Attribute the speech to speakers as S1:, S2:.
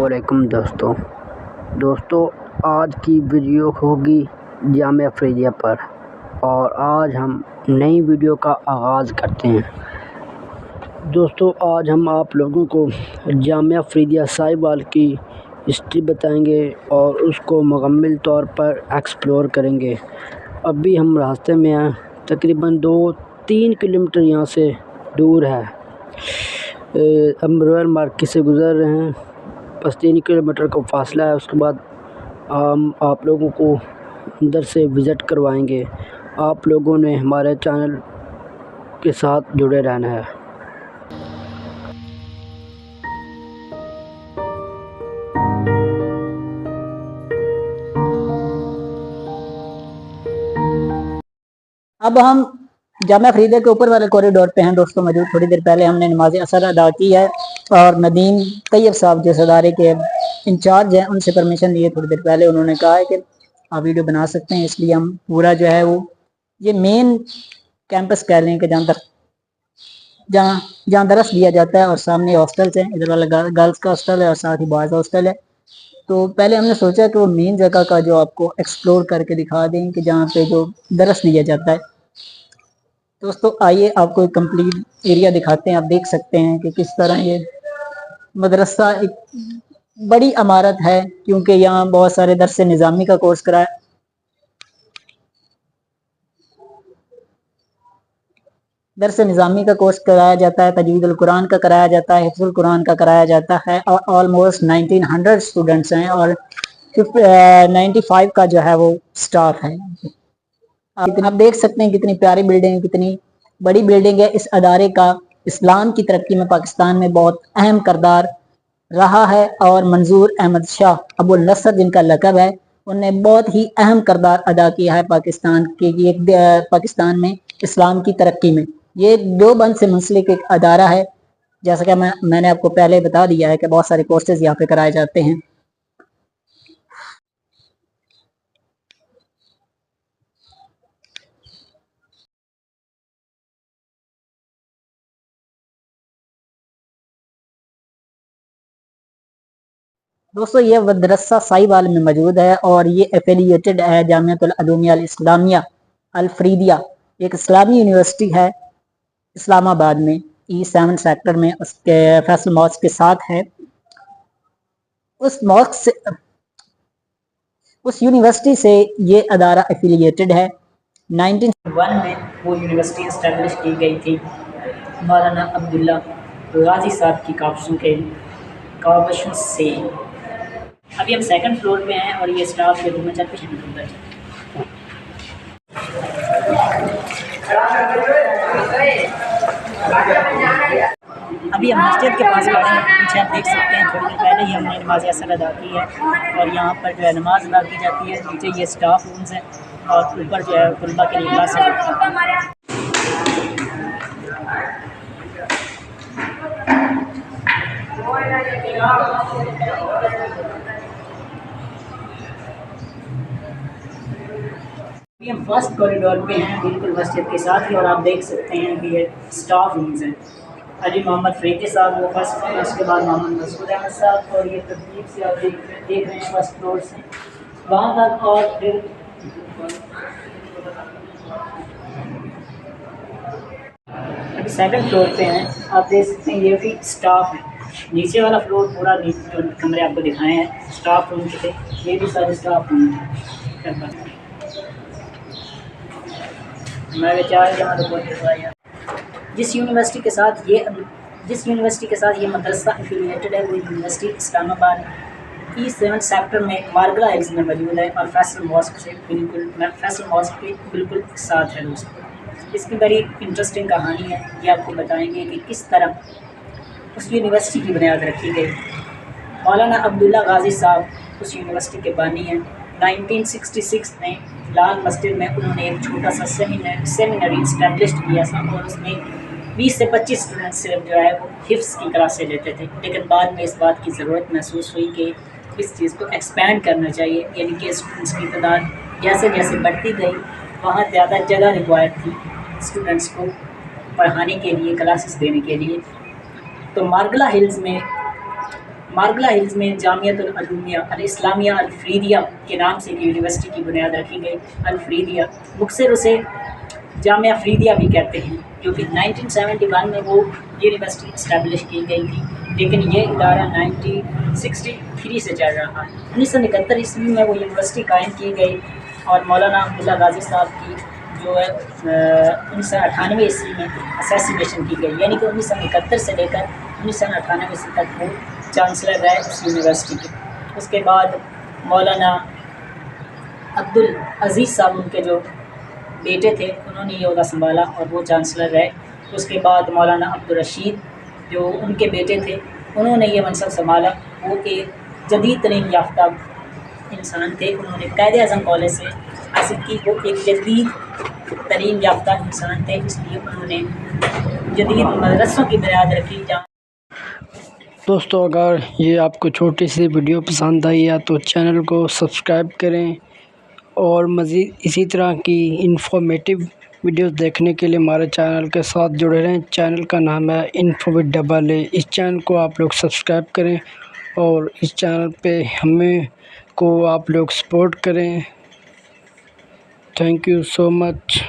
S1: अस्सलामुअलैकुम दोस्तों आज की वीडियो होगी जामिया फ़रीदिया पर और आज हम नई वीडियो का आगाज़ करते हैं। दोस्तों आज हम आप लोगों को जामिया फ़रीदिया साहिबाल की हिस्ट्री बताएंगे और उसको मुकम्मल तौर पर एक्सप्लोर करेंगे। अभी हम रास्ते में हैं, तकरीबन 2-3 किलोमीटर यहाँ से दूर है। हम रॉयल मार्केट से गुज़र रहे हैं, बस 3 किलोमीटर का फासला है। उसके बाद हम आप लोगों को अंदर से विज़िट करवाएंगे। आप लोगों ने हमारे चैनल के साथ जुड़े रहना है।
S2: अब हम जामिया फ़रीदिया के ऊपर वाले कॉरिडोर पे हैं दोस्तों मौजूद। थोड़ी देर पहले हमने नमाज असर अदा की है और नदीम तैयब साहब जिस अदारे के इंचार्ज हैं उनसे परमिशन लिए थोड़ी देर पहले। उन्होंने कहा है कि आप वीडियो बना सकते हैं, इसलिए हम पूरा जो है वो ये मेन कैंपस कह लें कि जहाँ दरस दिया जाता है और सामने हॉस्टल्स हैं। इधर वाला गर्ल्स का हॉस्टल है और साथ ही बॉयज़ हॉस्टल है। तो पहले हमने सोचा कि वो मेन जगह का जो आपको एक्सप्लोर करके दिखा दें कि जहाँ पे जो दरस दिया जाता है। दोस्तों आइए आपको एक कंप्लीट एरिया दिखाते हैं। आप देख सकते हैं कि किस तरह ये मदरसा एक बड़ी इमारत है, क्योंकि यहाँ बहुत सारे दरस निज़ामी का कोर्स कराया जाता है, तजवीदुल कुरान का कराया जाता है, हिफ्ज़ुल कुरान का कराया जाता है और ऑलमोस्ट 1900 स्टूडेंट्स हैं और 95 का जो है वो स्टाफ है। आप देख सकते हैं कितनी प्यारी बिल्डिंग है, कितनी बड़ी बिल्डिंग है। इस अदारे का इस्लाम की तरक्की में पाकिस्तान में बहुत अहम किरदार रहा है और मंजूर अहमद शाह अबुल नसर जिनका लक़ब है, उन्होंने बहुत ही अहम किरदार अदा किया है पाकिस्तान में इस्लाम की तरक्की में। ये देवबंद से मुंसलिक एक अदारा है। जैसा कि मैंने आपको पहले बता दिया है कि बहुत सारे कोर्सेज यहाँ पे कराए जाते हैं। दोस्तों ये मदरसा साहिबाल में मौजूद है और ये एफिलिएटेड है जामियातुल उलूमिया अल इस्लामिया अल फ़रीदिया, एक इस्लामी यूनिवर्सिटी है इस्लामाबाद में E7 सेक्टर में। उसके फैसल मॉस्क के साथ है। उस यूनिवर्सिटी से ये अदारा एफिलिएटेड है। 1901 में वो यूनिवर्सिटी इस्टेब्लिश की गई थी मौलाना अब्दुल्ला गाजी साहब की काबशों से। अभी हम सेकंड फ्लोर पे हैं और ये स्टाफ के रूम में चलते हैं अंदर। अभी हम मस्जिद के पास खड़े हैं। पीछे आप देख सकते हैं थोड़ी देर पहले ही हमने नमाज असर अदा की है और यहाँ पर जो है नमाज अदा की जाती है। नीचे ये स्टाफ रूम्स हैं और ऊपर जो है तुलबा के लिए क्लासेस होती हैं। हम फर्स्ट कॉरिडोर पे हैं बिल्कुल मस्जिद के साथ ही और आप देख सकते हैं कि ये स्टाफ रूम्स हैं। अली मोहम्मद फ़रीदी साहब वो फर्स्ट, उसके बाद मोहम्मद मसूद अहमद साहब और ये तरतीब से आप देख रहे हैं फर्स्ट फ्लोर से वहाँ तक। और फिर अभी सेकंड फ्लोर पे हैं। आप देख सकते हैं ये भी स्टाफ है। नीचे वाला फ्लोर पूरा जो कमरे आपको दिखाए हैं स्टाफ रूम के थे, ये भी सारे स्टाफ रूम हैं। जिस यूनिवर्सिटी के साथ ये मदरसा एफिलिएटेड है वो यूनिवर्सिटी इस्लामाबाद E7 सेक्टर में मार्गला हिल्स में मौजूद है और फैसल मॉस्क के बिल्कुल साथ है। दोस्तों इसकी बड़ी इंटरेस्टिंग कहानी है, ये आपको बताएंगे कि किस तरह उस यूनिवर्सिटी की बुनियाद रखी गई। मौलाना अब्दुल्ला गाजी साहब उस यूनिवर्सिटी के बानी हैं। 1966 में लाल मस्जिद में उन्होंने एक छोटा सा सेमिनरी इस्टेब्लिश किया था और उसमें 20 से 25 स्टूडेंट सिर्फ जो है वो हिफ्ज़ की क्लासें लेते थे। लेकिन बाद में इस बात की ज़रूरत महसूस हुई कि इस चीज़ को एक्सपेंड करना चाहिए, यानी कि स्टूडेंट्स की तादाद जैसे जैसे बढ़ती गई वहाँ ज़्यादा जगह रिक्वायर्ड थी स्टूडेंट्स को पढ़ाने के लिए, क्लासेस देने के लिए। तो मार्गला हिल्स में مارگلا ہلز میں جامعۃ العلومیہ الاسلامیہ الفریدیہ کے نام سے ایک یونیورسٹی کی بنیاد رکھی گئی۔ الفریدیہ مختصر اسے جامعہ فریدیہ بھی کہتے ہیں، جو کہ 1971 میں وہ یونیورسٹی اسٹیبلش کی گئی تھی، لیکن یہ ادارہ 1963 سے چل رہا ہے۔ 1971 عیسوی میں وہ یونیورسٹی قائم کی گئی اور مولانا عبداللہ غازی صاحب کی جو ہے 1998 عیسوی میں اسیسینیشن کی گئی، یعنی کہ 1971 سے لے کر 1998 عیسوی تک وہ چانسلر رہے اس یونیورسٹی کے۔ اس کے بعد مولانا عبدالعزیز صاحب ان کے جو بیٹے تھے انہوں نے یہ عہدہ سنبھالا اور وہ چانسلر رہے۔ اس کے بعد مولانا عبدالرشید جو ان کے بیٹے تھے انہوں نے یہ منصب سنبھالا۔ وہ ایک جدید تعلیم یافتہ انسان تھے، انہوں نے قائد اعظم کالج سے حاصل کی، وہ ایک جدید تعلیم یافتہ انسان تھے، اس لیے انہوں نے جدید مدرسوں کی بنیاد رکھی۔
S1: دوستو اگر یہ آپ کو چھوٹی سی ویڈیو پسند آئی ہے تو چینل کو سبسکرائب کریں اور مزید اسی طرح کی انفارمیٹیو ویڈیوز دیکھنے کے لیے ہمارے چینل کے ساتھ جڑے رہیں۔ چینل کا نام ہے انفو وتھ ڈبل اے۔ اس چینل کو آپ لوگ سبسکرائب کریں اور اس چینل پہ ہمیں کو آپ لوگ سپورٹ کریں۔ Thank you so much.